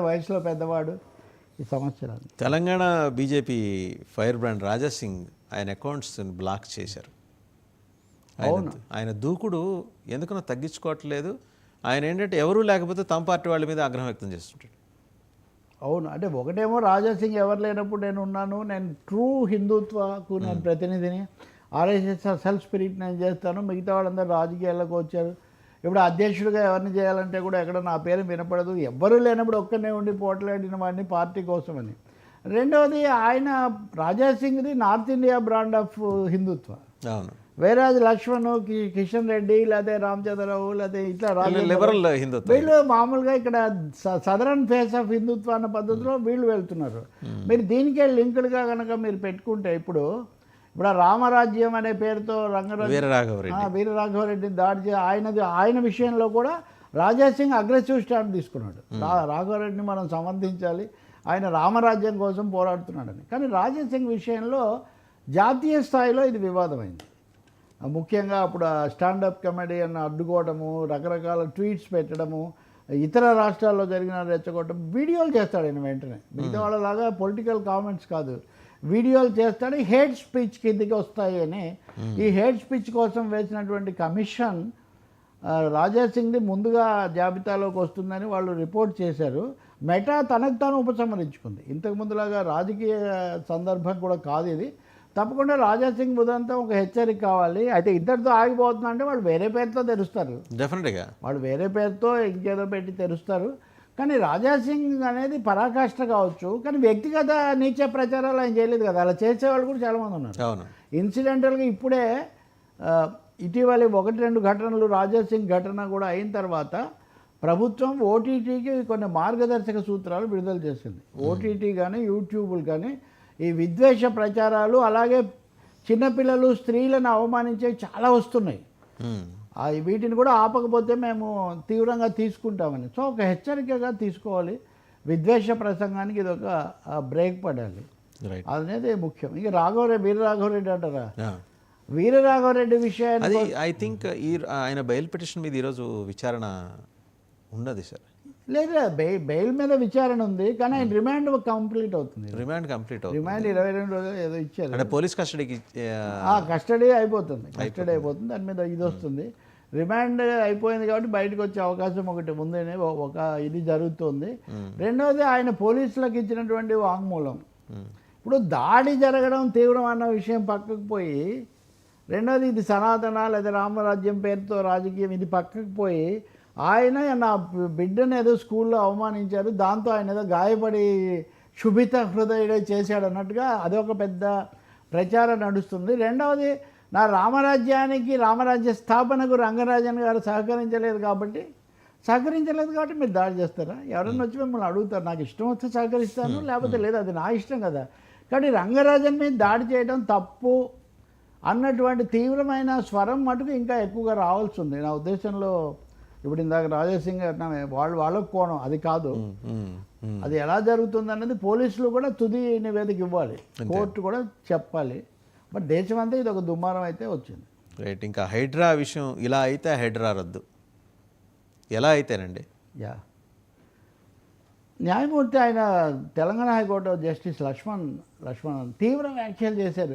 వయసులో పెద్దవాడు ఈ సమస్యలు. Telangana BJP fire brand Raja Singh ఆయన అకౌంట్స్ బ్లాక్ చేశారు. ఆయన దూకుడు ఎందుకనో తగ్గించుకోవట్లేదు. ఆయన ఏంటంటే ఎవరూ లేకపోతే తమ పార్టీ వాళ్ళ మీద ఆగ్రహం వ్యక్తం చేస్తుంటాడు. అవును, అంటే ఒకటేమో రాజా సింగ్ ఎవరు లేనప్పుడు నేను ఉన్నాను, నేను ట్రూ హిందుత్వకు నేను ప్రతినిధిని, ఆర్ఎస్ఎస్ సెల్ఫ్ స్పిరిట్ నేను చేస్తాను, మిగతా వాళ్ళందరూ రాజకీయాల్లోకి వచ్చారు. ఇప్పుడు అధ్యక్షుడిగా ఎవరిని చేయాలంటే కూడా ఎక్కడ నా పేరు వినపడదు, ఎవ్వరూ లేనప్పుడు ఒక్కనే ఉండి పోట్లాడిన వాడిని పార్టీ కోసమని. రెండవది ఆయన రాజా సింగ్ది నార్త్ ఇండియా బ్రాండ్ ఆఫ్ హిందుత్వ. అవును, వేరే లక్ష్మణ్, కిషన్ రెడ్డి, లేకపోతే రామచంద్రరావు, లేకపోతే ఇట్లా లిబరల్ హిందుత్వ. వీళ్ళు మామూలుగా ఇక్కడ సదరన్ ఫేస్ ఆఫ్ హిందుత్వ అన్న పద్ధతిలో వీళ్ళు వెళ్తున్నారు. మీరు దీనికే లింకులుగా కనుక మీరు పెట్టుకుంటే ఇప్పుడు రామరాజ్యం అనే పేరుతో వీరరాఘవరెడ్డిని దాడి చేసి ఆయన విషయంలో కూడా రాజా సింగ్ అగ్రెసివ్ స్టాండ్ తీసుకున్నాడు. రాఘవరెడ్డిని మనం సమర్థించాలి, ఆయన రామరాజ్యం కోసం పోరాడుతున్నాడని. కానీ రాజా సింగ్ విషయంలో జాతీయ స్థాయిలో ఇది వివాదమైంది. ముఖ్యంగా అప్పుడు స్టాండప్ కమెడియన్ అడ్డుకోవడము, రకరకాల ట్వీట్స్ పెట్టడము, ఇతర రాష్ట్రాల్లో జరిగిన రెచ్చగొట్టడం, వీడియోలు చేస్తాడు ఆయన వెంటనే. మిగతా వాళ్ళలాగా పొలిటికల్ కామెంట్స్ కాదు, వీడియోలు చేస్తాడు. హేట్ స్పీచ్ కిందకి వస్తాయి అని ఈ హేట్ స్పీచ్ కోసం వేసినటువంటి కమిషన్ రాజా సింగ్ది ముందుగా జాబితాలోకి వస్తుందని వాళ్ళు రిపోర్ట్ చేశారు. మెటా తనకు తాను ఉపసంహరించుకుంది. ఇంతకుముందులాగా రాజకీయ సందర్భం కూడా కాదు ఇది. తప్పకుండా రాజా సింగ్ ఉదంతా ఒక హెచ్చరిక కావాలి. అయితే ఇద్దరితో ఆగిపోతున్నా అంటే వాళ్ళు వేరే పేరుతో తెరుస్తారు, డెఫినెట్గా వాళ్ళు వేరే పేరుతో ఇంకేదో పెట్టి తెరుస్తారు. కానీ రాజా సింగ్ అనేది పరాకాష్ట కావచ్చు, కానీ వ్యక్తిగత నీచ ప్రచారాలు ఆయన చేయలేదు కదా. అలా చేసేవాళ్ళు కూడా చాలామంది ఉన్నారు. ఇన్సిడెంటల్గా ఇప్పుడే ఇటీవల 1-2 ఘటనలు, రాజా సింగ్ ఘటన కూడా అయిన తర్వాత ప్రభుత్వం ఓటీటీకి కొన్ని మార్గదర్శక సూత్రాలు విడుదల చేసింది. ఓటీటీ కానీ యూట్యూబ్లు కానీ ఈ విద్వేష ప్రచారాలు, అలాగే చిన్నపిల్లలు, స్త్రీలను అవమానించేవి చాలా వస్తున్నాయి. వీటిని కూడా ఆపకపోతే మేము తీవ్రంగా తీసుకుంటామని. సో ఒక హెచ్చరికగా తీసుకోవాలి. విద్వేష ప్రసంగానికి ఇది ఒక బ్రేక్ పడాలి అనేది ముఖ్యం. ఇక వీరరాఘవరెడ్డి అంటారా, వీరరాఘవరెడ్డి విషయాన్ని ఐ థింక్ ఆయన బెయిల్ పిటిషన్ మీద ఈరోజు విచారణ ఉన్నది సార్. లేదా బెయిల్ మీద విచారణ ఉంది, కానీ ఆయన రిమాండ్ కంప్లీట్ అవుతుంది. రిమాండ్ 22 రోజులు ఏదో ఇచ్చారు. అంటే పోలీస్ కస్టడీకి కస్టడీ అయిపోతుంది. దాని మీద ఇది వస్తుంది. రిమాండ్ అయిపోయింది కాబట్టి బయటకు వచ్చే అవకాశం ఒకటి ఉందని ఒక ఇది జరుగుతుంది. రెండవది ఆయన పోలీసులకు ఇచ్చినటువంటి వాంగ్మూలం. ఇప్పుడు దాడి జరగడం తీవ్రం అన్న విషయం పక్కకు పోయి, రెండవది ఇది సనాతన లేదా రామరాజ్యం పేరుతో రాజకీయం, ఇది పక్కకు పోయి ఆయన నా బిడ్డను ఏదో స్కూల్లో అవమానించారు, దాంతో ఆయన ఏదో గాయపడి శుభిత హృదయుడే చేశాడు అన్నట్టుగా అదొక పెద్ద ప్రచారం నడుస్తుంది. రెండవది నా రామరాజ్య స్థాపనకు రంగరాజన్ గారు సహకరించలేదు కాబట్టి మీరు దాడి చేస్తారా? ఎవరన్నా వచ్చి మిమ్మల్ని అడుగుతారు, నాకు ఇష్టం వస్తే సహకరిస్తాను, లేకపోతే లేదు, అది నా ఇష్టం కదా. కానీ రంగరాజన్ మీద దాడి చేయడం తప్పు అన్నటువంటి తీవ్రమైన స్వరం మటుకు ఇంకా ఎక్కువగా రావాల్సి ఉంది నా ఉద్దేశంలో. ఇప్పుడు ఇందాక రాజా సింగ్ వాళ్ళకు కోణం అది కాదు, అది ఎలా జరుగుతుంది అన్నది పోలీసులు కూడా తుది నివేదిక ఇవ్వాలి, కోర్టు కూడా చెప్పాలి. బట్ దేశమంతా ఇది ఒక దుమారం అయితే వచ్చింది. రైట్. ఇంకా హైడ్రా విషయం ఇలా అయితే హైడ్రా రద్దు ఎలా అయితేనండి? న్యాయమూర్తి ఆయన తెలంగాణ హైకోర్టు జస్టిస్ లక్ష్మణ్ తీవ్ర వ్యాఖ్యలు చేశారు.